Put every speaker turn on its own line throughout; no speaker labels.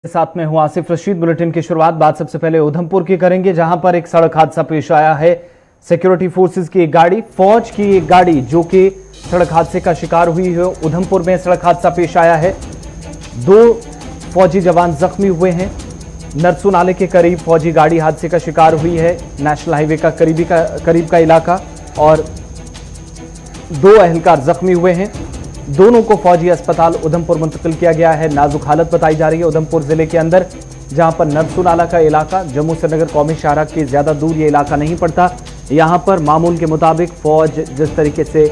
साथ में हूं आसिफ रशीद। बुलेटिन की शुरुआत बात सबसे पहले उधमपुर की करेंगे, जहां पर एक सड़क हादसा पेश आया है। सिक्योरिटी फोर्सेस की एक गाड़ी, फौज की एक गाड़ी जो कि सड़क हादसे का शिकार हुई है। उधमपुर में सड़क हादसा पेश आया है। 2 फौजी जवान जख्मी हुए हैं। नरसू नाले के करीब फौजी गाड़ी हादसे का शिकार हुई है। नेशनल हाईवे का करीब का इलाका, और 2 एहलकार जख्मी हुए हैं। दोनों को फौजी अस्पताल उधमपुर मुंतकिल किया गया है। नाजुक हालत बताई जा रही है उधमपुर जिले के अंदर, जहां पर नरसू नाला का इलाका, जम्मू श्रीनगर कौमी शाहराह के ज्यादा दूर ये इलाका नहीं पड़ता। यहां पर मामूल के मुताबिक फौज जिस तरीके से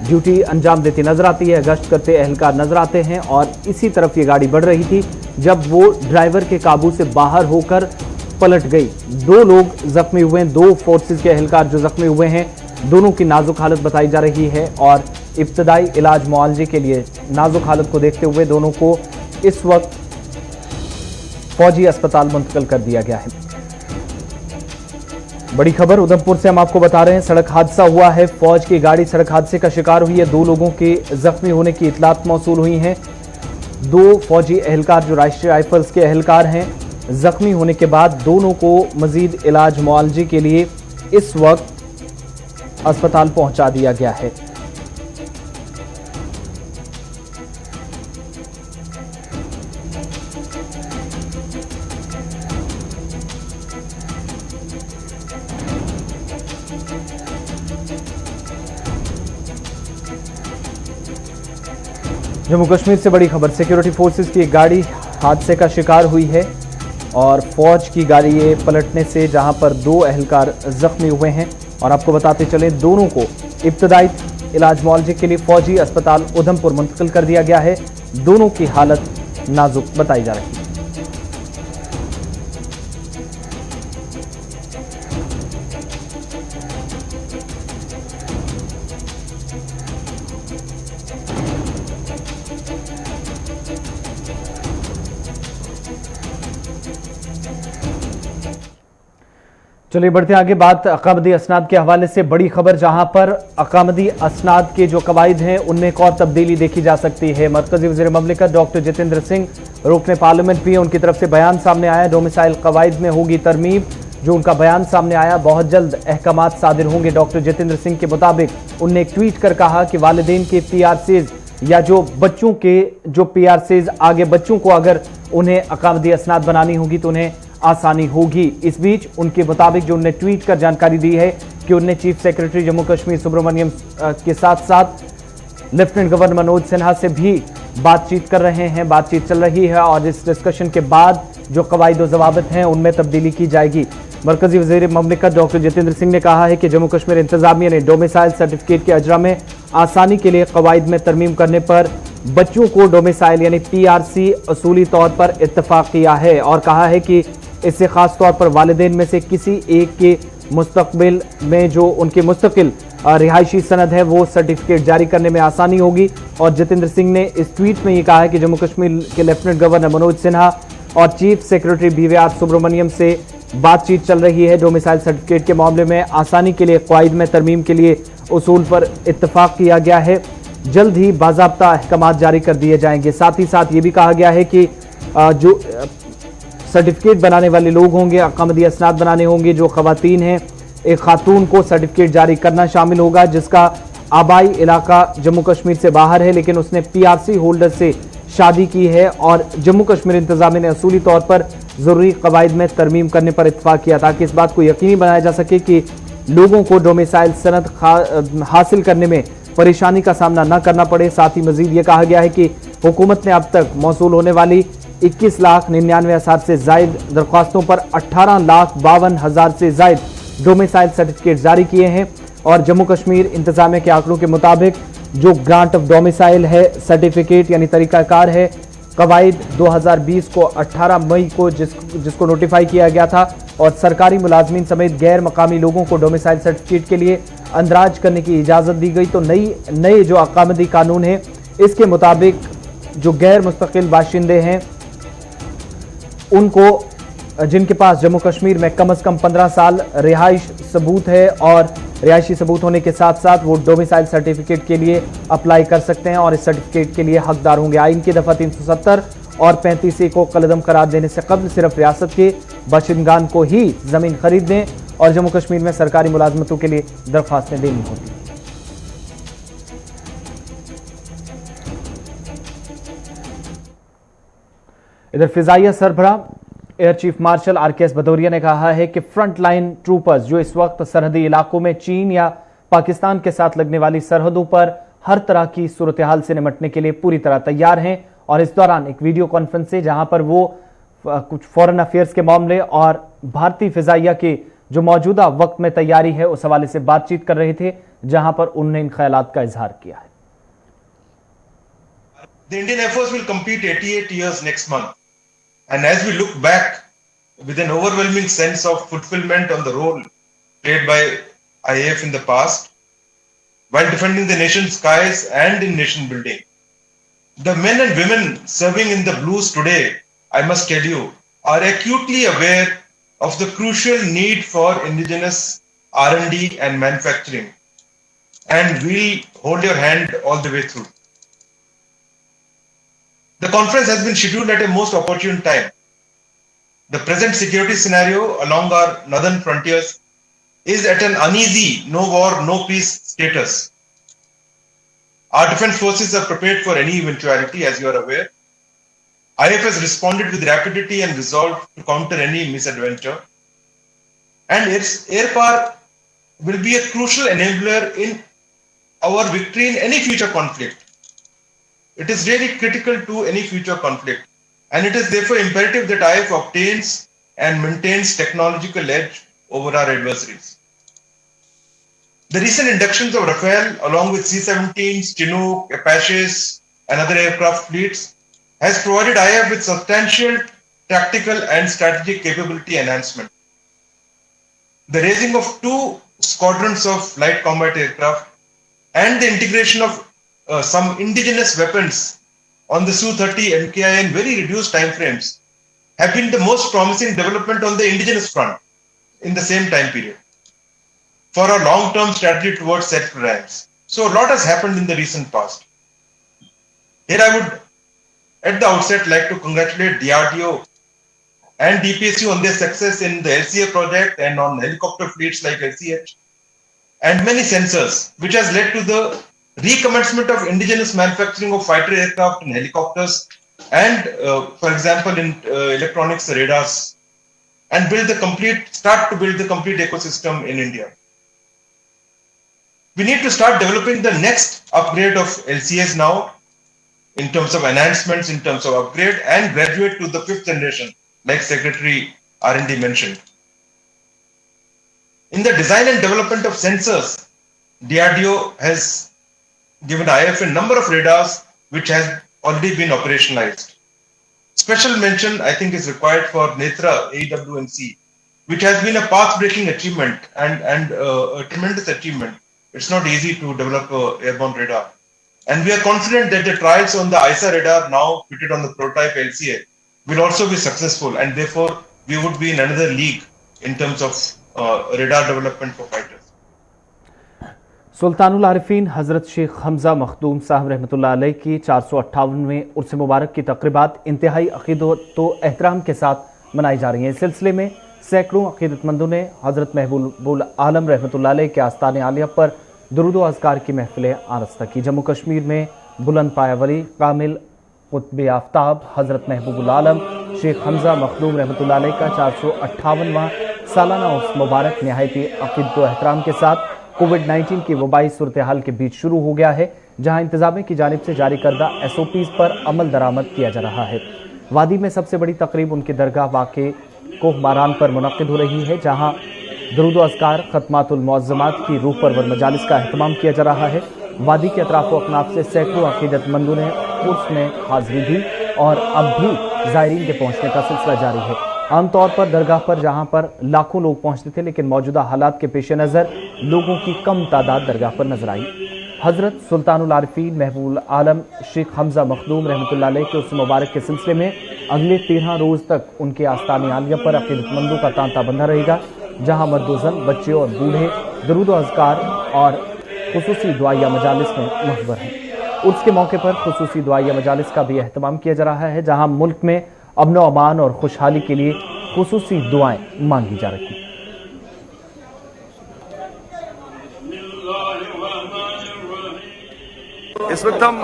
ड्यूटी अंजाम देती नजर आती है, गश्त करते एहलकार नजर आते हैं, और इसी तरफ ये गाड़ी बढ़ रही थी जब वो ड्राइवर के काबू से बाहर होकर पलट गई। 2 लोग जख्मी हुए हैं, 2 फोर्सेज के एहलकार जो जख्मी हुए हैं। दोनों की नाजुक हालत बताई जा रही है और इब्तदाई इलाज मुआवजे के लिए नाजुक हालत को देखते हुए दोनों को इस वक्त फौजी अस्पताल मुंतकिल कर दिया गया है। बड़ी खबर उधमपुर से हम आपको बता रहे हैं, सड़क हादसा हुआ है। फौज की गाड़ी सड़क हादसे का शिकार हुई है। 2 लोगों के जख्मी होने की इतलात मौसूल हुई हैं। 2 फौजी एहलकार जो राष्ट्रीय राइफल्स के एहलकार हैं, जख्मी होने के बाद दोनों को मजीद इलाज मुआवजे के लिए इस वक्त अस्पताल पहुंचा दिया गया है। जम्मू कश्मीर से बड़ी खबर, सिक्योरिटी फोर्सेस की एक गाड़ी हादसे का शिकार हुई है और फौज की गाड़ी ये पलटने से जहां पर 2 एहलकार जख्मी हुए हैं। और आपको बताते चले, दोनों को इब्तदाई इलाज मुआवजे के लिए फौजी अस्पताल उधमपुर मुंतकिल कर दिया गया है। दोनों की हालत नाजुक बताई जा रही है। चलिए बढ़ते आगे, बात अकामदी असनाद के हवाले से बड़ी खबर, जहां पर अकामदी असनाद के जो कवायद हैं उनमें एक और तब्दीली देखी जा सकती है। मरकजी वज़ीर ममलिकत डॉक्टर जितेंद्र सिंह, रुकन पार्लियामेंट भी, उनकी तरफ से बयान सामने आया। डोमिसाइल कवायद में होगी तरमीम, जो उनका बयान सामने आया। बहुत जल्द अहकामात सादिर होंगे। डॉक्टर जितेंद्र सिंह के मुताबिक उनने एक ट्वीट कर कहा कि वालिदैन के PRCs या जो बच्चों के जो PRCs आगे बच्चों को अगर उन्हें अकामदी असनाद बनानी होगी तो उन्हें आसानी होगी। इस बीच उनके मुताबिक जो उन्होंने ट्वीट कर जानकारी दी है कि उन्हें चीफ सेक्रेटरी जम्मू कश्मीर सुब्रमण्यम के साथ साथ लेफ्टिनेंट गवर्नर मनोज सिन्हा से भी बातचीत कर रहे हैं, बातचीत चल रही है, और इस डिस्कशन के बाद जो कवायद व ज़वाबित हैं उनमें तब्दीली की जाएगी। मरकजी वज़ीर ममलिकत डॉक्टर जितेंद्र सिंह ने कहा है कि जम्मू कश्मीर इंतजामिया ने डोमिसाइल सर्टिफिकेट के अजरा में आसानी के लिए कवायद में तरमीम करने पर बच्चों को डोमिसाइल यानी PRC असूली तौर पर इत्तफाक किया है, और कहा है कि इससे खास तौर पर वालिदैन में से किसी एक के मुस्तकबिल में जो उनके मुस्तकिल रिहायशी सनद है वो सर्टिफिकेट जारी करने में आसानी होगी। और जितेंद्र सिंह ने इस ट्वीट में ये कहा है कि जम्मू कश्मीर के लेफ्टिनेंट गवर्नर मनोज सिन्हा और चीफ सेक्रेटरी BVR सुब्रमण्यम से बातचीत चल रही है। डोमिसाइल सर्टिफिकेट के मामले में आसानी के लिए कवायद में तरमीम के लिए उसूल पर इत्तफाक किया गया है। जल्द ही बाज़ाब्ता अहकामात जारी कर दिए जाएंगे। साथ ही साथ ये भी कहा गया है कि जो सर्टिफिकेट बनाने वाले लोग होंगे, अकामदी असनाद बनाने होंगे, जो खवातीन हैं, एक खातून को सर्टिफिकेट जारी करना शामिल होगा जिसका आबाई इलाका जम्मू कश्मीर से बाहर है, लेकिन उसने PRC होल्डर से शादी की है, और जम्मू कश्मीर इंतजामिया ने असूली तौर पर ज़रूरी कवायद में तरमीम करने पर इत्तफाक किया, ताकि इस बात को यकीनी बनाया जा सके कि लोगों को डोमिसाइल सनद हासिल करने में परेशानी का सामना न करना पड़े। साथ ही मजीद ये कहा गया है कि हुकूमत ने अब तक मौसूल होने वाली 21,99,000 से जायद दरख्वास्तों पर 18,52,000 से जायद डोमिसाइल सर्टिफिकेट जारी किए हैं। और जम्मू कश्मीर इंतजामिया के आंकड़ों के मुताबिक जो ग्रांट ऑफ डोमिसाइल है सर्टिफिकेट यानी तरीकाकार है, कवायद 2020 को 18 मई को जिसको नोटिफाई किया गया था, और सरकारी मुलाजमीन समेत गैर मकामी लोगों को डोमिसाइल सर्टिफिकेट के लिए अंदराज करने की इजाज़त दी गई। तो नए जो अकामदी कानून है इसके मुताबिक जो गैर मुस्तकिल बाशिंदे हैं उनको, जिनके पास जम्मू कश्मीर में कम से कम 15 साल रिहाइश सबूत है और रिहायशी सबूत होने के साथ साथ वो डोमिसाइल सर्टिफिकेट के लिए अप्लाई कर सकते हैं और इस सर्टिफिकेट के लिए हकदार होंगे। आइन की दफ़ा 370 और 35A को कलअदम करार देने से कबल सिर्फ रियासत के बाशिंदगान को ही जमीन खरीदने और जम्मू कश्मीर में सरकारी मुलाजमतों के लिए दरख्वास्तें देनी होती। इधर फिजाइया सरबराह air chief marshal RKS Bhadauria ने कहा है कि फ्रंट लाइन ट्रूपर्स जो इस वक्त सरहदी इलाकों में चीन या पाकिस्तान के साथ लगने वाली सरहदों पर हर तरह की सूरत हाल से निपटने के लिए पूरी तरह तैयार हैं। और इस दौरान एक वीडियो कॉन्फ्रेंस से जहां पर वो कुछ फॉरेन अफेयर्स के मामले और भारतीय फिजाइया के जो मौजूदा वक्त में तैयारी है उस हवाले से बातचीत कर रहे थे, जहां पर उन्होंने इन ख्यालात का इजहार किया है।
The Indian Air Force will complete 88 years next month. And as we look back with an overwhelming sense of fulfillment on the role played by IAF in the past, while defending the nation's skies and in nation building, the men and women serving in the blues today, I must tell you, are acutely aware of the crucial need for indigenous R&D and manufacturing, and we'll hold your hand all the way through. The conference has been scheduled at a most opportune time. The present security scenario along our northern frontiers is at an uneasy no war, no peace status. Our defense forces are prepared for any eventuality, as you are aware. IAF has responded with rapidity and resolve to counter any misadventure. And its air power will be a crucial enabler in our victory in any future conflict. It is really critical to any future conflict, and it is therefore imperative that IAF obtains and maintains technological edge over our adversaries. The recent inductions of Rafale, along with C-17s, Chinook, Apaches, and other aircraft fleets, has provided IAF with substantial tactical and strategic capability enhancement. The raising of 2 squadrons of light combat aircraft and the integration of some indigenous weapons on the Su-30 MKI in very reduced timeframes have been the most promising development on the indigenous front in the same time period for our long-term strategy towards self-reliance. So a lot has happened in the recent past. Here I would at the outset like to congratulate DRDO and DPSU on their success in the LCA project and on helicopter fleets like LCH and many sensors, which has led to the recommencement of indigenous manufacturing of fighter aircraft and helicopters and for example in electronics radars, and start to build the complete ecosystem in India. We need to start developing the next upgrade of LCAs now in terms of enhancements, in terms of upgrade, and graduate to the 5th generation like Secretary R&D mentioned. In the design and development of sensors, DRDO has given IAF a number of radars which has already been operationalized. Special mention, I think, is required for Netra AWNC, which has been a path-breaking achievement and a tremendous achievement. It's not easy to develop an airborne radar. And we are confident that the trials on the ISA radar now fitted on the prototype LCA will also be successful, and therefore we would be in another league in terms of radar development for fighters.
सुल्तानुल Arefin हज़रत शेख हमजा मखदूम साहब रहमतुल्लाह अलैह की 458वें उर्स मुबारक की तक़रीबात इंतहाई अक़ीदत व एहतराम के साथ मनाई जा रही हैं। इस सिलसिले में सैकड़ों अक़ीदतमंदों ने हज़रत महबूबुल आलम रहमतुल्लाह अलैह के आस्ताने आलिया पर दुरूद व अज़कार की महफ़िलें आरस्ता की। जम्मू कश्मीर में बुलंद पायावरी कामिल क़ुत्ब आफ्ताब हज़रत महबूबुल आलम शेख हमजा मखदूम रहमतुल्लाह अलैह का 458वां सालाना उर्स मुबारक नहायती अक़ीदत व एहतराम के साथ कोविड-19 की वबाई सूरत हाल के बीच शुरू हो गया है, जहां इंतजामिया की जानिब से जारी करदा SOPs पर अमल दरामद किया जा रहा है। वादी में सबसे बड़ी तकरीब उनकी दरगाह वाक़े कोह मारान पर मुनक़िद हो रही है, जहां दुरूद व अज़कार खत्मातुल मुअज़्ज़मात की रूह परवर मजालिस का अहतमाम किया जा रहा है। वादी के अतराफ़ व अकनाफ से सैकड़ों अक़ीदतमंदों ने उर्स में हाज़िरी दी और अब भी ज़ायरीन के पहुँचने का सिलसिला जारी है। आमतौर पर दरगाह पर जहां पर लाखों लोग पहुंचते थे, लेकिन मौजूदा हालात के पेश नज़र लोगों की कम तादाद दरगाह पर नजर आई। हज़रत सुल्तानुल आरिफीन महबूबुल आलम शेख हमजा मखदूम रहमतुल्लाह अलैह के उर्स मुबारक के सिलसिले में अगले 13 रोज़ तक उनके आस्ताने आलिया पर अक़ीदतमंदों का तांता बंधा रहेगा, जहां मर्द-ओ-ज़न, बच्चे और बूढ़े दुरूद व अज़कार और खुसूसी दुआया मजालिस में महवर हैं। उर्स के मौके पर खुसूसी दुआया मजालिस का भी एहतमाम किया जा रहा है, जहां मुल्क में अमन व अमान और खुशहाली के लिए खुसूसी दुआएं मांगी जा रही हैं।
इस वक्त हम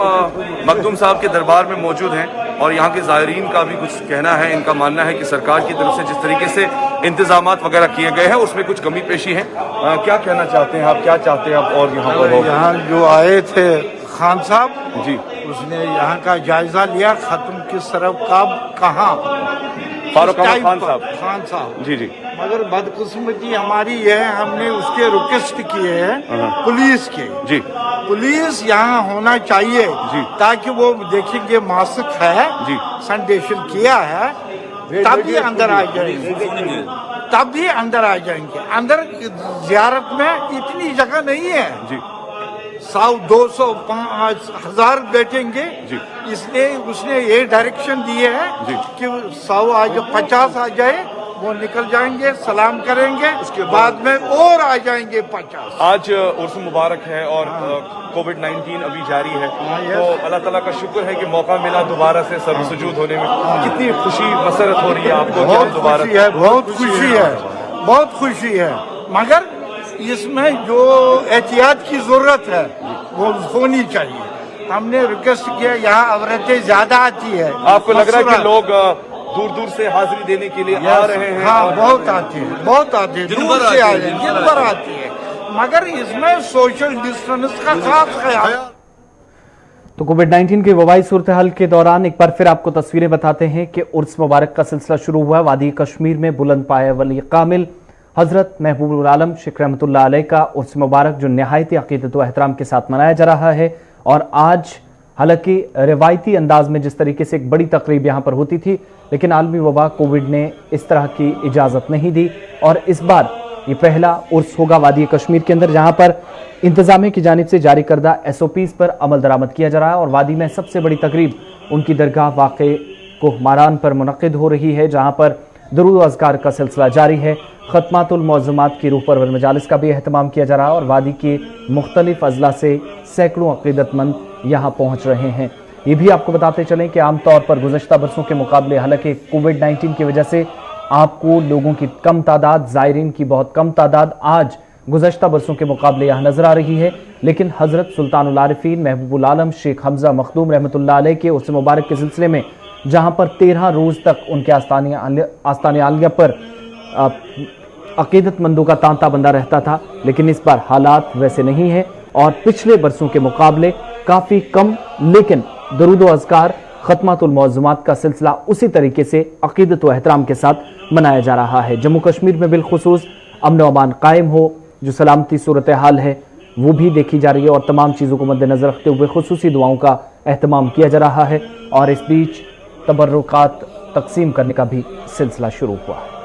मखदूम साहब के दरबार में मौजूद हैं और यहाँ के ज़ायरीन का भी कुछ कहना है। इनका मानना है कि सरकार की तरफ से जिस तरीके से इंतजामात वगैरह किए गए हैं उसमें कुछ कमी पेशी है। क्या कहना चाहते हैं आप, क्या चाहते हैं आप? और यहाँ पर
यहाँ जो आए थे खान साहब
जी,
उसने यहाँ का जायजा लिया, खत्म किस तरफ कब कहाँ।
फारूक अहमद
खान साहब
जी जी।
मगर बदकिस्मती हमारी ये है, हमने उसके रिक्वेस्ट किए हैं पुलिस के
जी,
पुलिस यहाँ होना चाहिए
जी,
ताकि वो देखेंगे मास्क है
जी,
सैनिटेशन किया है, तभी अंदर आ जाएंगे, तभी अंदर आ जाएंगे। अंदर जियारत में इतनी जगह नहीं है
जी,
100, 200, 5,000 बैठेंगे, इसलिए उसने ये डायरेक्शन दिए है कि 100 आ जाए, 50 आ जाए, वो निकल जाएंगे, सलाम करेंगे, उसके बाद में और आ जाएंगे 50।
आज उर्स मुबारक है और कोविड-19 अभी जारी है, तो अल्लाह ताला का शुक्र है कि मौका मिला दोबारा से सर सुजूद होने में। कितनी खुशी मसरत हो रही है आपको?
बहुत खुशी है, बहुत खुशी है, बहुत खुशी है, मगर इसमें जो एहतियात की जरूरत है वो होनी चाहिए। हमने रिक्वेस्ट किया, यहाँ औरतें ज्यादा आती है।
आपको लग रहा है कि लोग दूर दूर से हाजिरी देने के लिए आ रहे हैं?
हाँ, बहुत आते हैं, बहुत आते हैं, दूर से आ रहे हैं, दिन भर आती है, मगर इसमें सोशल डिस्टेंस का खास ख्याल।
तो कोविड-19 की वबाई सूरत हाल के दौरान एक बार फिर आपको तस्वीरें बताते हैं कि उर्स मुबारक का सिलसिला शुरू हुआ। वादी कश्मीर में बुलंद पाए वली कामिल हजरत महबूबुल आलम शेख रहमतुल्लाह अलैह का उर्स मुबारक जो निहायती अकीदत व एहतराम के साथ मनाया जा रहा है। और आज हालांकि रिवायती अंदाज में जिस तरीके से एक बड़ी तकरीब यहाँ पर होती थी, लेकिन आलमी वबा कोविड ने इस तरह की इजाज़त नहीं दी और इस बार ये पहला उर्स होगा वादी कश्मीर के अंदर, जहाँ पर इंतजामिया की जानिब से जारी करदा SOPs पर अमल दरामद किया जा रहा है। और वादी में सबसे बड़ी तकरीब उनकी दरगाह वाक़े कोहमारान पर मुनक़िद हो रही है, जहाँ पर दरूद व अज़कार का सिलसिला जारी है। ख़त्मातुल मौज़ूमात की रूह परवर मजालिस का भी अहतमाम किया जा रहा है और वादी के मुख्तलिफ अज़ला से सैकड़ों अक़ीदतमंद यहाँ पहुँच रहे हैं। ये भी आपको बताते चलें कि आमतौर पर गुज़श्ता बरसों के मुकाबले, हालांकि कोविड-19 की वजह से आपको लोगों की कम तादाद, ज़ायरीन की बहुत कम तादाद आज गुज़श्ता बरसों के मुकाबले यहाँ नज़र आ रही है, लेकिन हज़रत सुल्तानुल आरिफीन महबूबुल आलम शेख हमज़ा मखदूम रहमतुल्लाह अलैह के उर्स मुबारक के सिलसिले में, जहाँ पर 13 रोज़ तक उनके आस्ताने आलिया पर अक़ीदतमंदों का तांता बंदा रहता था, लेकिन इस बार हालात वैसे नहीं है और पिछले बरसों के मुकाबले काफ़ी कम, लेकिन दरूद व अज़कार ख़त्मातुल मौज़ूमात का सिलसिला उसी तरीके से अक़ीदत व एहतराम के साथ मनाया जा रहा है। जम्मू कश्मीर में बिलखुसूस अमन व अमान कायम हो, जो सलामती सूरत हाल है वो भी देखी जा रही है और तमाम चीज़ों को मद्देनज़र रखते हुए खुसूसी दुआओं का एहतमाम किया जा रहा है। और इस बीच तबर्रुकात तकसीम करने का भी सिलसिला शुरू हुआ है।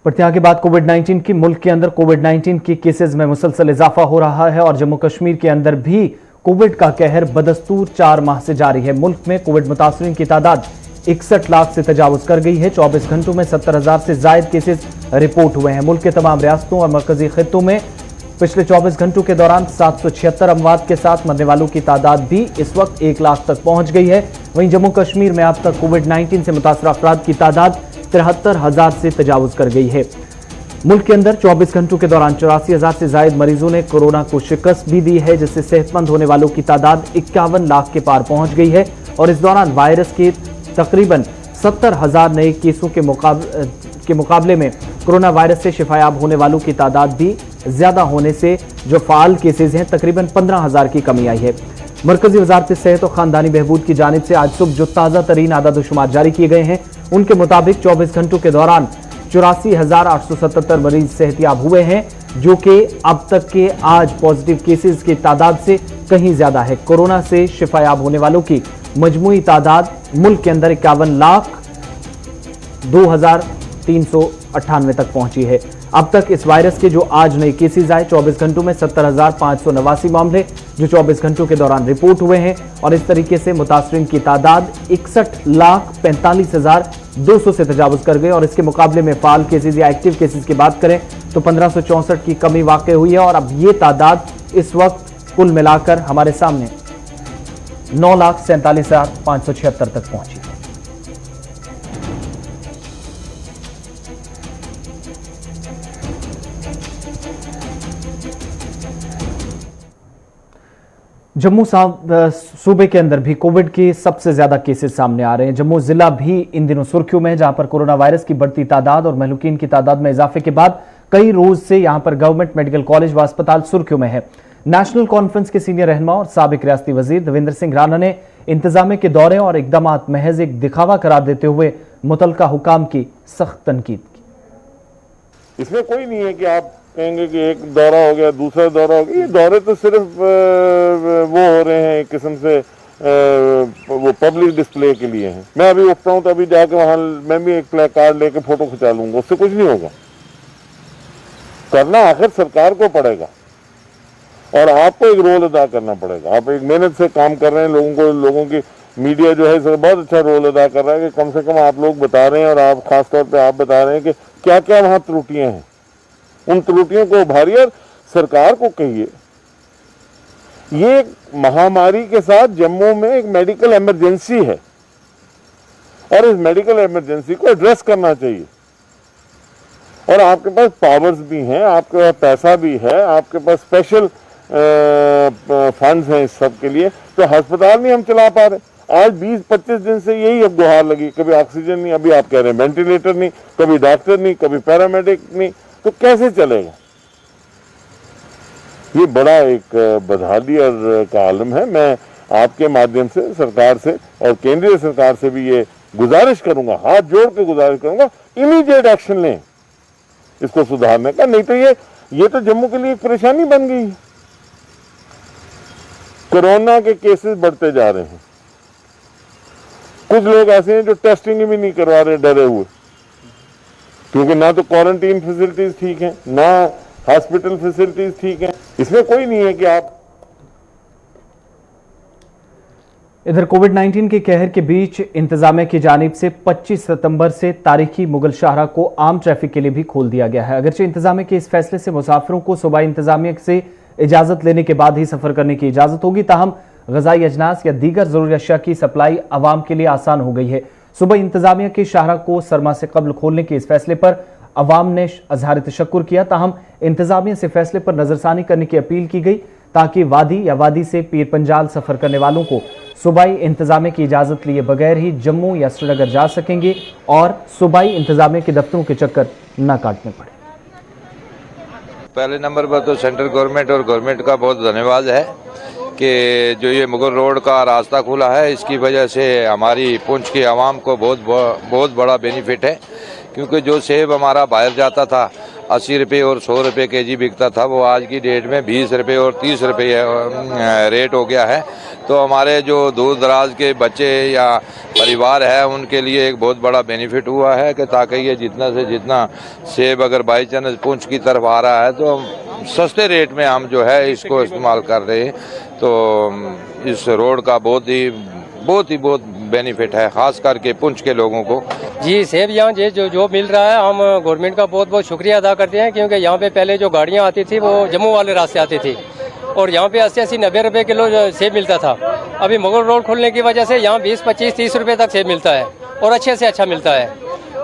बढ़ते आगे बात कोविड-19 की। मुल्क के अंदर कोविड-19 के केसेस में मुसलसल इजाफा हो रहा है और जम्मू कश्मीर के अंदर भी कोविड का कहर बदस्तूर 4 माह से जारी है। मुल्क में कोविड मुतासरीन की तादाद 61 लाख से तजावुज कर गई है। 24 घंटों में 70,000 से जायद केसेस रिपोर्ट हुए हैं। मुल्क के तमाम रियासतों और मरकजी खित्तों में पिछले 24 घंटों के दौरान 776 अमवात के साथ मरने वालों की तादाद भी इस वक्त 1 लाख तक पहुंच गई है। वहीं जम्मू कश्मीर में अब तक कोविड-19 से मुतासर अफराद की तादाद 73,000 से तजावुज कर गई है। मुल्क के अंदर 24 घंटों के दौरान 84,000 से जायद मरीजों ने कोरोना को शिकस्त भी दी है, जिससे सेहतमंद होने वालों की तादाद 51 लाख के पार पहुंच गई है। और इस दौरान वायरस के तकरीबन 70,000 नए केसों के मुकाबले में कोरोना वायरस से शिफायाब होने वालों की तादाद भी ज्यादा होने से जो फाल केसेज हैं तकरीबन 15,000 की कमी आई है। मरकजी वजारत सेहत और खानदानी बहबूद की जानिब से आज सुबह जो ताज़ा तरीन आदाद-ओ-शुमार जारी किए गए हैं, उनके मुताबिक 24 घंटों के दौरान 84,877 मरीज सेहतियाब हुए हैं, जो कि अब तक के आज पॉजिटिव केसेस की तादाद से कहीं ज्यादा है। कोरोना से शिफायाब होने वालों की मजमूई तादाद मुल्क के अंदर 51,02,398 तक पहुंची है। अब तक इस वायरस के जो आज नए केसेस आए, 24 घंटों में 70,589 मामले, जो 24 घंटों के दौरान रिपोर्ट हुए हैं और इस तरीके से मुतासरीन की तादाद 61,45,200 से तजावुज कर गई और इसके मुकाबले में फाल केसेज या एक्टिव केसेज की बात करें तो 1564 की कमी वाक़ई हुई है और अब ये तादाद इस वक्त कुल मिलाकर हमारे सामने 9,47,576 तक पहुंची है। जम्मू सूबे के अंदर भी कोविड के सबसे ज्यादा केसेस सामने आ रहे हैं। जम्मू जिला भी इन दिनों सुर्खियों में है, जहां पर कोरोना वायरस की बढ़ती तादाद और महलूकीन की तादाद में इजाफे के बाद कई रोज से यहां पर गवर्नमेंट मेडिकल कॉलेज व अस्पताल सुर्खियों में है। नेशनल कॉन्फ्रेंस के सीनियर रहनुमा और साबिक रियासती वजीर देवेंद्र सिंह राणा ने इंतजामिया के दौरे और इकदामात महज एक दिखावा करार देते हुए मुतलका हुकाम की सख्त तनकीद की।
इसमें कोई नहीं है कि आप कहेंगे कि एक दौरा हो गया, दूसरा दौरा हो गया। ये दौरे तो सिर्फ वो हो रहे हैं एक किस्म से वो पब्लिक डिस्प्ले के लिए हैं। मैं अभी उठता हूँ तो अभी जाके वहाँ मैं भी एक प्ले कार्ड लेके फोटो खिंचा लूंगा, उससे कुछ नहीं होगा। करना आखिर सरकार को पड़ेगा और आपको एक रोल अदा करना पड़ेगा। आप एक मेहनत से काम कर रहे हैं, लोगों की मीडिया जो है बहुत अच्छा रोल अदा कर रहा है कि कम से कम आप लोग बता रहे हैं और आप खासतौर पर आप बता रहे हैं कि क्या क्या वहाँ त्रुटियां हैं। उन त्रुटियों को उभारिए और सरकार को कहिए। ये महामारी के साथ जम्मू में एक मेडिकल इमरजेंसी है और इस मेडिकल इमरजेंसी को एड्रेस करना चाहिए और आपके पास पावर्स भी हैं, आपके पास पैसा भी है, आपके पास स्पेशल फंड्स हैं इस सब के लिए। तो अस्पताल नहीं हम चला पा रहे। आज 20-25 दिन से यही अब गुहार लगी, कभी ऑक्सीजन नहीं, अभी आप कह रहे हैं वेंटिलेटर नहीं, कभी डॉक्टर नहीं, कभी पैरामेडिक नहीं, तो कैसे चलेगा? ये बड़ा एक बदहाली का आलम है। मैं आपके माध्यम से सरकार से और केंद्रीय सरकार से भी ये गुजारिश करूंगा, हाथ जोड़ के गुजारिश करूंगा, इमीडिएट एक्शन लें इसको सुधारने का। नहीं तो ये तो जम्मू के लिए एक परेशानी बन गई है। कोरोना के केसेस बढ़ते जा रहे हैं। कुछ लोग ऐसे हैं जो टेस्टिंग भी नहीं करवा रहे, डरे हुए, क्योंकि ना तो क्वारंटीन फैसिलिटीज ठीक है, ना हॉस्पिटल फैसिलिटीज ठीक है। इसमें कोई नहीं है कि आप।
इधर कोविड-19 के कहर के बीच इंतजामिया की जानिब से 25 सितंबर से तारीखी मुगल शाहरा को आम ट्रैफिक के लिए भी खोल दिया गया है। अगरचे इंतजामिया के इस फैसले से मुसाफिरों को सूबाई इंतजामिया से इजाजत लेने के बाद ही सफर करने की इजाजत होगी, ताहम ग़िज़ाई अजनास या दीगर ज़रूरी अशिया की सप्लाई आवाम के लिए आसान हो गई है। सुबह इंतजामिया के शाहरा को सरमा से कबल खोलने के इस फैसले पर अवाम ने अज़हार तशक्कुर किया, ताहम इंतजामिया से फैसले पर नजरसानी करने की अपील की गई ताकि वादी या वादी से पीर पंजाल सफर करने वालों को सूबाई इंतजामिया की इजाजत लिए बगैर ही जम्मू या श्रीनगर जा सकेंगे और सूबाई इंतजामिया के दफ्तरों के चक्कर न काटने पड़े।
पहले नंबर पर तो सेंट्रल गवर्नमेंट और गवर्नमेंट का बहुत धन्यवाद है कि जो ये मुगल रोड का रास्ता खुला है, इसकी वजह से हमारी पुंछ की आवाम को बहुत बड़ा बेनिफिट है। क्योंकि जो सेब हमारा बाहर जाता था 80 रुपये और 100 रुपये केजी बिकता था, वो आज की डेट में 20 रुपये और 30 रुपये रेट हो गया है। तो हमारे जो दूर दराज के बच्चे या परिवार है उनके लिए एक बहुत बड़ा बेनिफिट हुआ है कि ताकि ये जितना से जितना सेब अगर बाई चांस पुंछ की तरफ आ रहा है तो हम सस्ते रेट में हम जो है इसको इस्तेमाल कर रहे हैं। तो इस रोड का बहुत ही बेनिफिट है, खास करके पुंछ के लोगों को।
जी सेब यहाँ जो मिल रहा है, हम गवर्नमेंट का बहुत शुक्रिया अदा करते हैं, क्योंकि यहाँ पे पहले जो गाड़ियाँ आती थी वो जम्मू वाले रास्ते आती थी और यहाँ पे 80-90 रुपये किलो सेब मिलता था। अभी मुगल रोड खुलने की वजह से यहाँ 20-25-30 रुपये तक सेब मिलता है और अच्छे से अच्छा मिलता है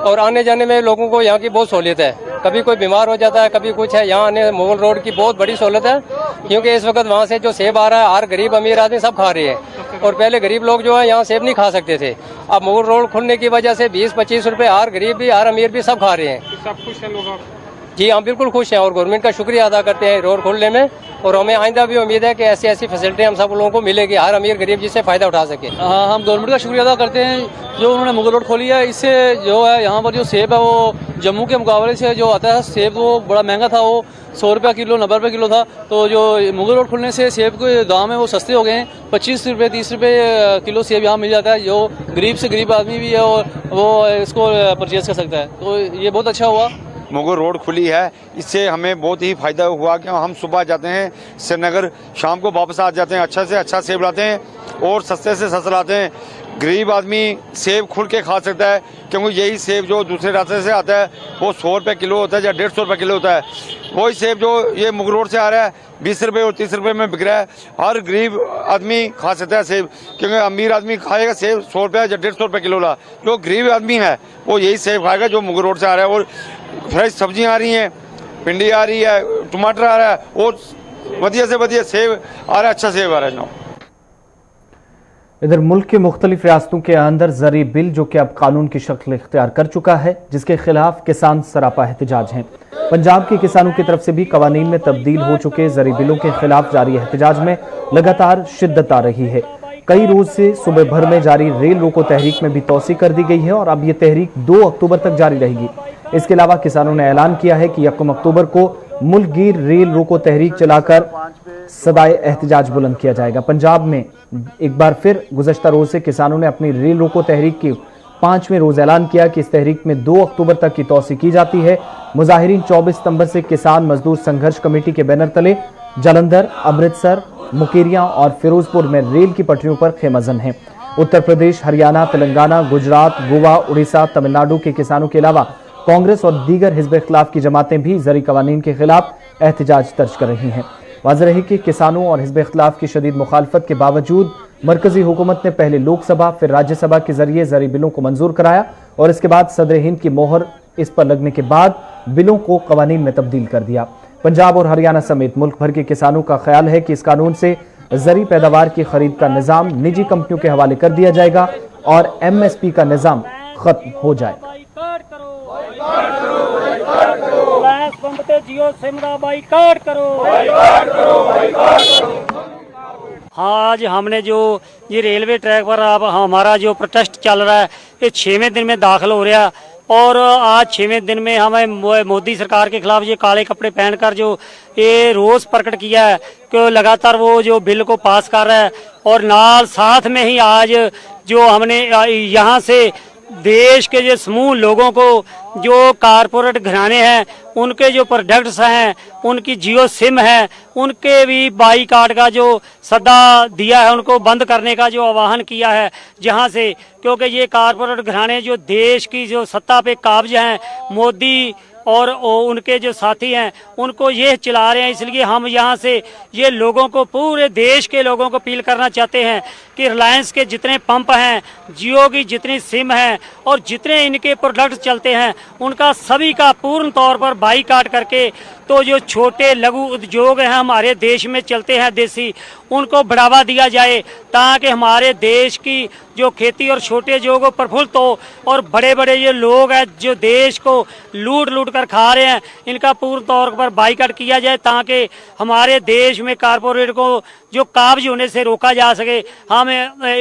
और आने जाने में लोगों को यहाँ की बहुत सहूलियत है। कभी कोई बीमार हो जाता है, कभी कुछ है, यहाँ आने मुगल रोड की बहुत बड़ी सहूलत है, क्योंकि इस वक्त वहाँ से जो सेब आ रहा है हर गरीब अमीर आदमी सब खा रहे हैं और पहले गरीब लोग जो है यहाँ सेब नहीं खा सकते थे। अब मुगल रोड खुलने की वजह से 20-25 रुपये हर गरीब भी हर अमीर भी सब खा रहे हैं।
सब खुश हैं लोग?
जी हम बिल्कुल खुश हैं और गवर्नमेंट का शुक्रिया अदा करते हैं रोड खोलने में और हमें आइंदा भी उम्मीद है कि ऐसी फैसिलिटी हम सब लोगों को मिलेगी, हर अमीर गरीब जिससे फ़ायदा उठा सके।
हम गवर्नमेंट का शुक्रिया अदा करते हैं जो उन्होंने मुगल रोड खोली है। इससे जो है यहाँ पर जो सेब है वो जम्मू के मुकाबले से जो आता है सेब वो बड़ा महंगा था, वो 100 रुपये किलो 90 रुपये किलो था। तो जो मुगल रोड खुलने से सेब के दाम है वो सस्ते हो गए हैं, 25 रुपये 30 रुपये किलो सेब यहाँ मिल जाता है। जो गरीब से गरीब आदमी भी है और वो इसको परचेज़ कर सकता है, तो ये बहुत अच्छा हुआ।
मुगल रोड खुली है, इससे हमें बहुत ही फ़ायदा हुआ कि हम सुबह जाते हैं श्रीनगर, शाम को वापस आ जाते हैं, अच्छा से अच्छा सेब लाते हैं और सस्ते से सस्ता लाते हैं। गरीब आदमी सेब खुल के खा सकता है, क्योंकि यही सेब जो दूसरे रास्ते से आता है वो 100 रुपये किलो होता है या 150 रुपये किलो होता है। वही सेब जो ये मुगल रोड से आ रहा है 20 रुपये और 30 रुपये में बिक रहा है। हर गरीब आदमी खा सकता है सेब, क्योंकि अमीर आदमी खाएगा सेब 100 रुपये या 150 रुपये किलो ला। जो गरीब आदमी है वो यही सेब खाएगा जो मुगल रोड से आ रहा है। और फ्रेश सब्जियाँ आ रही हैं, भिंडी आ रही है, टमाटर आ रहा है और वधिया से वधिया सेब आ रहा है, अच्छा सेब आ रहा है जनाब।
इधर मुल्क के मुख्तलिफ रियासतों के अंदर ज़री बिल जो कि अब कानून की शक्ल इख्तियार कर चुका है, जिसके खिलाफ किसान सरापा एहतजाज हैं। पंजाब के किसानों की तरफ से भी कवानीन में तब्दील हो चुके ज़री बिलों के खिलाफ जारी एहतजाज में लगातार शिद्दत आ रही है। कई रोज से सुबह भर में जारी रेल रोको तहरीक में भी तोसी कर दी गई है और अब ये तहरीक 2 अक्टूबर तक जारी रहेगी। इसके अलावा किसानों ने ऐलान किया है कि 1 अक्टूबर को मुल्क गिर रेल रोको तहरीक चलाकर सदाए एहतजाज बुलंद किया जाएगा। पंजाब में एक बार फिर गुज़श्ता रोज से किसानों ने अपनी रेल रोको तहरीक की 5वें रोज ऐलान किया कि इस तहरीक में 2 अक्टूबर तक की तोसी की जाती है। मुजाहिरीन 24 सितंबर से किसान मजदूर संघर्ष कमेटी के बैनर तले जालंधर, अमृतसर, मुकेरिया और फिरोजपुर में रेल की पटरियों पर खेमजन हैं। उत्तर प्रदेश, हरियाणा, तेलंगाना, गुजरात, गोवा, उड़ीसा, तमिलनाडु के किसानों के अलावा कांग्रेस और दीगर हिज़्ब इख्तिलाफ की जमातें भी ज़री कवानीन के खिलाफ एहतजाज दर्ज कर रही हैं। वाज़ेह रही कि किसानों और हिज़्ब इख्तिलाफ की शदीद मुखालफत के बावजूद मरकजी हुकूमत ने पहले लोकसभा फिर राज्यसभा के जरिए ज़री बिलों को मंजूर कराया और इसके बाद सदर हिंद की मोहर इस पर लगने के बाद बिलों को कवानीन में तब्दील कर दिया। पंजाब और हरियाणा समेत मुल्क भर के किसानों का ख्याल है कि इस कानून से ज़री पैदावार की खरीद का निज़ाम निजी कंपनियों के हवाले कर दिया जाएगा और MSP का निज़ाम खत्म हो जाएगा।
जियो सिम का बाइकाट करो। हाँ, आज हमने जो ये रेलवे ट्रैक पर अब हमारा जो प्रोटेस्ट चल रहा है ये 6वें दिन में दाखिल हो रहा है और आज 6वें दिन में हमें मोदी सरकार के खिलाफ ये काले कपड़े पहनकर जो ये रोष प्रकट किया है कि लगातार वो जो बिल को पास कर रहा है और नाल साथ में ही आज जो हमने यहाँ से देश के जो समूह लोगों को जो कारपोरेट घराने हैं उनके जो प्रोडक्ट्स हैं, उनकी जियो सिम है, उनके भी बाईकाट का जो सदा दिया है, उनको बंद करने का जो आह्वान किया है जहां से, क्योंकि ये कारपोरेट घराने जो देश की जो सत्ता पे काबिज हैं, मोदी और उनके जो साथी हैं उनको ये चला रहे हैं। इसलिए हम यहाँ से ये लोगों को, पूरे देश के लोगों को अपील करना चाहते हैं कि रिलायंस के जितने पंप हैं, जियो की जितनी सिम है और जितने इनके प्रोडक्ट चलते हैं उनका सभी का पूर्ण तौर पर बाईकाट करके तो जो छोटे लघु उद्योग हैं हमारे देश में चलते हैं देसी, उनको बढ़ावा दिया जाए ताकि हमारे देश की जो खेती और छोटे उद्योग प्रफुल्लित हो और बड़े बड़े ये लोग हैं जो देश को लूट लूट कर खा रहे हैं इनका पूर्ण तौर पर बाईकाट किया जाए ताकि हमारे देश में कारपोरेट को जो काबिज होने से रोका जा सके। हम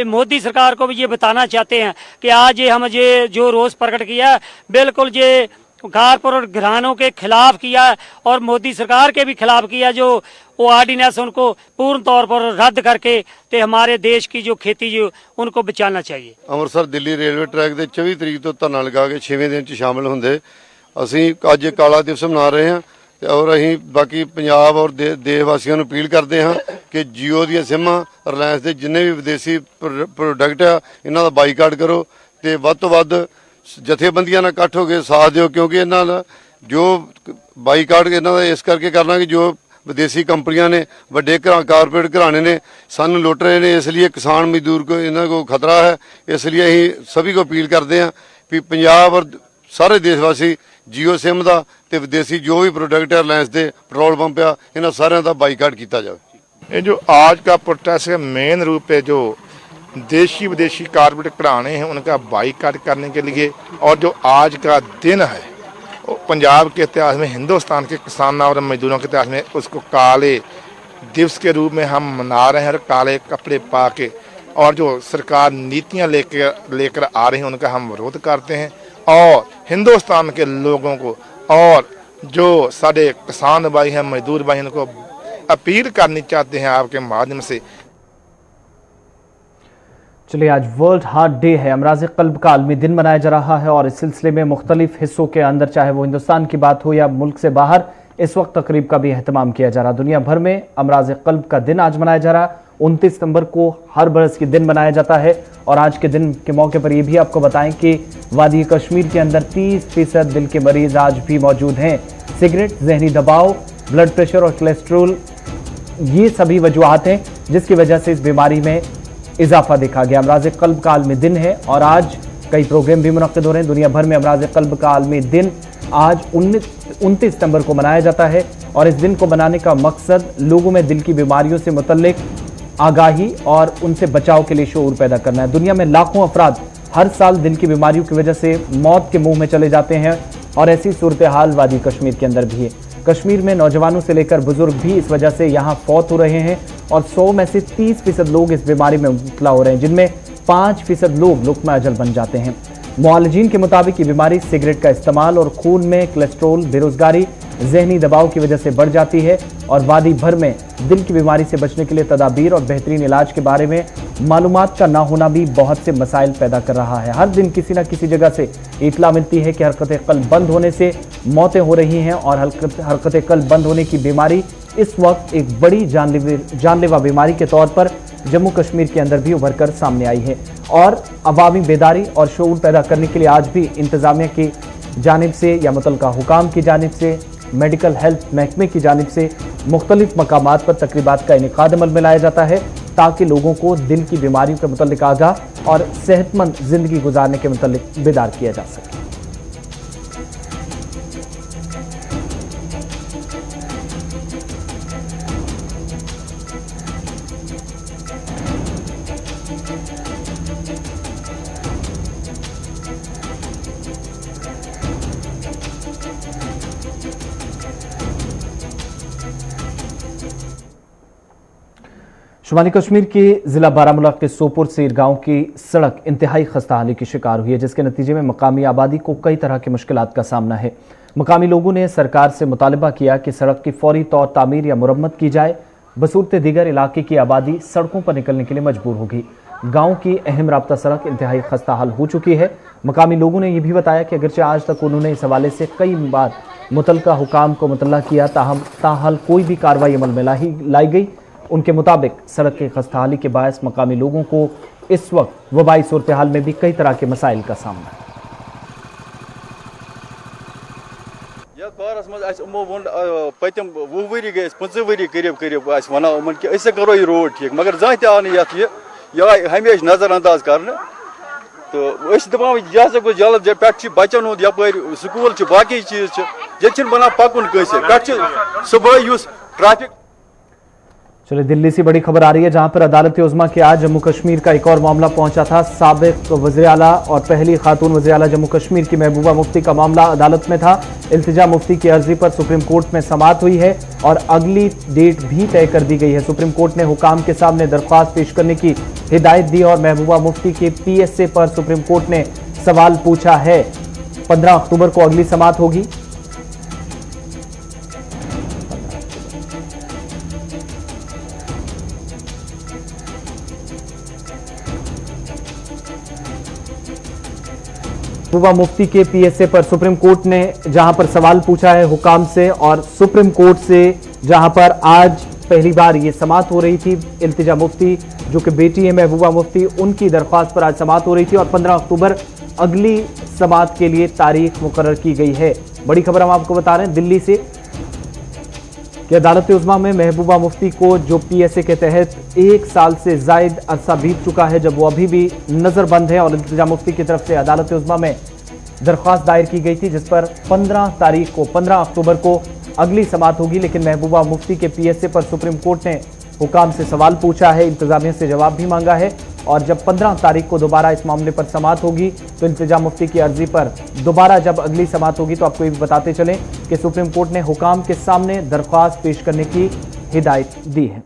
मोदी सरकार को भी ये बताना चाहते हैं कि आज ये हम ये जो रोष प्रकट किया बिल्कुल ये कारपोरेट घरानों के खिलाफ किया और मोदी सरकार के भी खिलाफ किया, जो वो ऑर्डिनेंस उनको पूर्ण तौर पर रद्द करके ते हमारे देश की जो खेती जो उनको बचाना चाहिए।
ਅੰਮ੍ਰਿਤਸਰ ਦਿੱਲੀ ਰੇਲਵੇ ਟਰੈਕ ਦੇ 24 ਤਰੀਕ ਤੋਂ ਧਰਨਾ ਲਗਾ ਕੇ 6ਵੇਂ ਦਿਨ 'ਚ ਸ਼ਾਮਲ ਹੁੰਦੇ ਅਸੀਂ ਅੱਜ ਕਾਲਾ ਦਿਵਸ ਮਨਾ ਰਹੇ ਹਾਂ ਤੇ ਔਰ ਅਸੀਂ ਬਾਕੀ ਪੰਜਾਬ ਔਰ ਦੇਸ਼ ਵਾਸੀਆਂ ਨੂੰ ਅਪੀਲ ਕਰਦੇ ਹਾਂ ਕਿ ਜੀਓ ਦੀਆਂ ਸਿਮਾਂ ਰਿਲਾਇੰਸ ਦੇ ਜਿੰਨੇ ਵੀ ਵਿਦੇਸ਼ੀ ਪ੍ਰੋਡਕਟ ਆ ਇਹਨਾਂ ਦਾ ਬਾਈਕਾਟ ਕਰੋ ਤੇ ਵੱਧ ਤੋਂ ਵੱਧ ਜਥੇਬੰਦੀਆਂ ਨਾਲ ਇਕੱਠ ਹੋ ਕੇ ਸਾਥ ਦਿਓ, ਕਿਉਂਕਿ ਇਹਨਾਂ ਦਾ ਜੋ ਬਾਈਕਾਟ ਇਹਨਾਂ ਦਾ ਇਸ ਕਰਕੇ ਕਰਨਾ ਕਿ ਜੋ विदेशी कंपनियां ने बड़े कारपोरेट घराने ने सन लुट रहे हैं, इसलिए किसान मजदूर को इन्हों को खतरा है। इसलिए अं सभी को अपील करते हैं कि पंजाब और सारे देशवासी जियो सिम का तो विदेशी जो भी प्रोडक्ट है रिलायंस के पेट्रोल पंप आ इन्होंने सारे का बाईकाट किया जाए।
ये जो आज का प्रोटेस्ट का मेन रूप है जो देशी विदेशी कारपोरेट घराने हैं उनका बाईकाट करने के लिए, और जो आज का दिन है पंजाब के इतिहास में, हिंदुस्तान के किसानों और मजदूरों के इतिहास में उसको काले दिवस के रूप में हम मना रहे हैं और काले कपड़े पा के, और जो सरकार नीतियां लेकर आ रही हैं उनका हम विरोध करते हैं और हिंदुस्तान के लोगों को और जो सारे किसान भाई हैं, मजदूर भाई, उनको अपील करनी चाहते हैं आपके माध्यम से।
चलिए, आज वर्ल्ड हार्ट डे है। अमराज़ क़ल्ब का आलमी दिन मनाया जा रहा है और इस सिलसिले में मुख्तलिफ हिस्सों के अंदर, चाहे वो हिंदुस्तान की बात हो या मुल्क से बाहर, इस वक्त तकरीब का भी अहतमाम किया जा रहा है। दुनिया भर में अमराज़ क़ल्ब का दिन आज मनाया जा रहा है। 29 सितंबर को हर बरस के दिन मनाया जाता है और आज के दिन के मौके पर यह भी आपको बताएं कि वादी कश्मीर के अंदर 30% दिल के मरीज आज भी मौजूद हैं। सिगरेट, जहनी दबाव, ब्लड प्रेशर और कोलेस्ट्रोल, ये सभी वजूहात हैं जिसकी वजह से इस बीमारी में इजाफा देखा गया। अमराज़ क़ल्ब का आलमी दिन है और आज कई प्रोग्राम भी मुनक्किद हो रहे हैं। दुनिया भर में अमराज़ क़ल्ब का आलमी दिन आज 29 सितंबर को मनाया जाता है और इस दिन को मनाने का मकसद लोगों में दिल की बीमारियों से मुतल्लिक आगाही और उनसे बचाव के लिए शऊर पैदा करना है। दुनिया में लाखों अफराद हर साल दिल की बीमारियों की वजह से मौत के मुंह में चले जाते हैं और ऐसी सूरत हाल वादी कश्मीर के अंदर भी है। कश्मीर में नौजवानों से लेकर बुजुर्ग भी इस वजह से यहाँ फौत हो रहे हैं और 100 में से 30% लोग इस बीमारी में मुब्तला हो रहे हैं, जिनमें 5% लोग लुक़मा अजल बन जाते हैं। मुआलिजीन के मुताबिक ये बीमारी सिगरेट का इस्तेमाल और खून में कोलेस्ट्रोल, बेरोजगारी, जहनी दबाव की वजह से बढ़ जाती है और वादी भर में दिल की बीमारी से बचने के लिए तदाबीर और बेहतरीन इलाज के बारे में मालूमात का ना होना भी बहुत से मसाइल पैदा कर रहा है। हर दिन किसी न किसी जगह से इतला मिलती है कि हरकत क़ल्ब बंद होने से मौतें हो रही हैं और हरकत क़ल्ब बंद होने की बीमारी इस वक्त एक बड़ी जानलेवा बीमारी के तौर पर जम्मू कश्मीर के अंदर भी उभर कर सामने आई है और अवामी बेदारी और शऊर पैदा करने के लिए आज भी इंतजामिया की जानिब से या मुतल्लिका हुकाम की जानिब से, मेडिकल हेल्थ महकमे की जानिब से मुख्तलिफ मकामात पर तकरीबात का इनेकाद अमल में लाया जाता है ताकि लोगों को दिल की बीमारियों के मुतल्लिक आगाह और सेहतमंद जिंदगी गुजारने के मुतल्लिक बेदार किया जा सके। शुमाली कश्मीर के जिला बारामूला के सोपुर सेर गांव की सड़क इंतहाई खस्ता हाली की शिकार हुई है, जिसके नतीजे में मकामी आबादी को कई तरह की मुश्किलात का सामना है। मकामी लोगों ने सरकार से मुतालबा किया कि सड़क की फौरी तौर तामीर या मुरम्मत की जाए। बसूरत दीगर इलाके की आबादी सड़कों पर निकलने के लिए मजबूर होगी। गाँव की अहम राब्ता सड़क इंतहाई खस्ता हाल हो चुकी है। मकामी लोगों ने यह भी बताया कि अगरचे आज तक उन्होंने इस हवाले से कई बार मुतल्लिका हुकाम को मुतल्ला किया, ताहाल कोई भी कार्रवाई अमल में लाई गई। उनके मुताबिक सड़क के खस्ताहाली के बायस मकामी लोगों को इस वक्त वबाई सूरत हाल में भी कई तरह के मसाइल का सामना है।
बारस मज वो पतम 20 वरी गए 25 वरी करीब करीब वन कि करो यह रोड ठीक, मगर जह आव यह हमेशा नजरअंदाज कर तो दपान यह गो जल्द पे बचन हूं यप स्कूल बाकी चीज ये बना पकुन पे सुबह ट्रैफिक।
चलिए, दिल्ली से बड़ी खबर आ रही है जहां पर अदालत उज़्मा के आज जम्मू कश्मीर का एक और मामला पहुंचा था। साबिक वज़ीर आला और पहली खातून वज़ीर आला जम्मू कश्मीर की महबूबा मुफ्ती का मामला अदालत में था। इल्तिजा मुफ्ती की अर्जी पर सुप्रीम कोर्ट में समाअत हुई है और अगली डेट भी तय कर दी गई है। सुप्रीम कोर्ट ने हुकाम के सामने दरख्वास्त पेश करने की हिदायत दी और महबूबा मुफ्ती के PSA पर सुप्रीम कोर्ट ने सवाल पूछा है। 15 अक्टूबर को अगली समाअत होगी। महबूबा मुफ्ती के PSA पर सुप्रीम कोर्ट ने जहां पर सवाल पूछा है हुकाम से और सुप्रीम कोर्ट से, जहां पर आज पहली बार ये समाअत हो रही थी। इल्तिजा मुफ्ती जो कि बेटी है महबूबा मुफ्ती, उनकी दरख्वास्त पर आज समाअत हो रही थी और 15 अक्टूबर अगली समाअत के लिए तारीख मुकर्रर की गई है। बड़ी खबर हम आपको बता रहे हैं दिल्ली से कि अदालत उज़्मा में महबूबा मुफ्ती को जो PSA के तहत 1 साल से जायद अरसा बीत चुका है, जब वो अभी भी नज़रबंद है और इल्तिजा मुफ्ती की तरफ से अदालत उज़्मा में दरख्वास्त दायर की गई थी जिस पर 15 अक्टूबर को अगली समाअत होगी। लेकिन महबूबा मुफ्ती के PSA पर सुप्रीम कोर्ट ने हुकाम से सवाल पूछा है, इंतजामिया से जवाब भी मांगा है और जब 15 तारीख को दोबारा इस मामले पर समाअत होगी तो इल्तिजा मुफ्ती की अर्जी पर दोबारा जब अगली समाअत होगी तो आपको ये भी बताते चलें कि सुप्रीम कोर्ट ने हुकाम के सामने दरख्वास्त पेश करने की हिदायत दी है।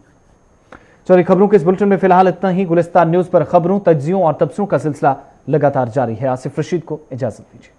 चलिए, खबरों के इस बुलेटिन में फिलहाल इतना ही। गुलिस्तान न्यूज़ पर खबरों, तज्जियों और तबसरों का सिलसिला लगातार जारी है। आसिफ रशीद को इजाजत दीजिए।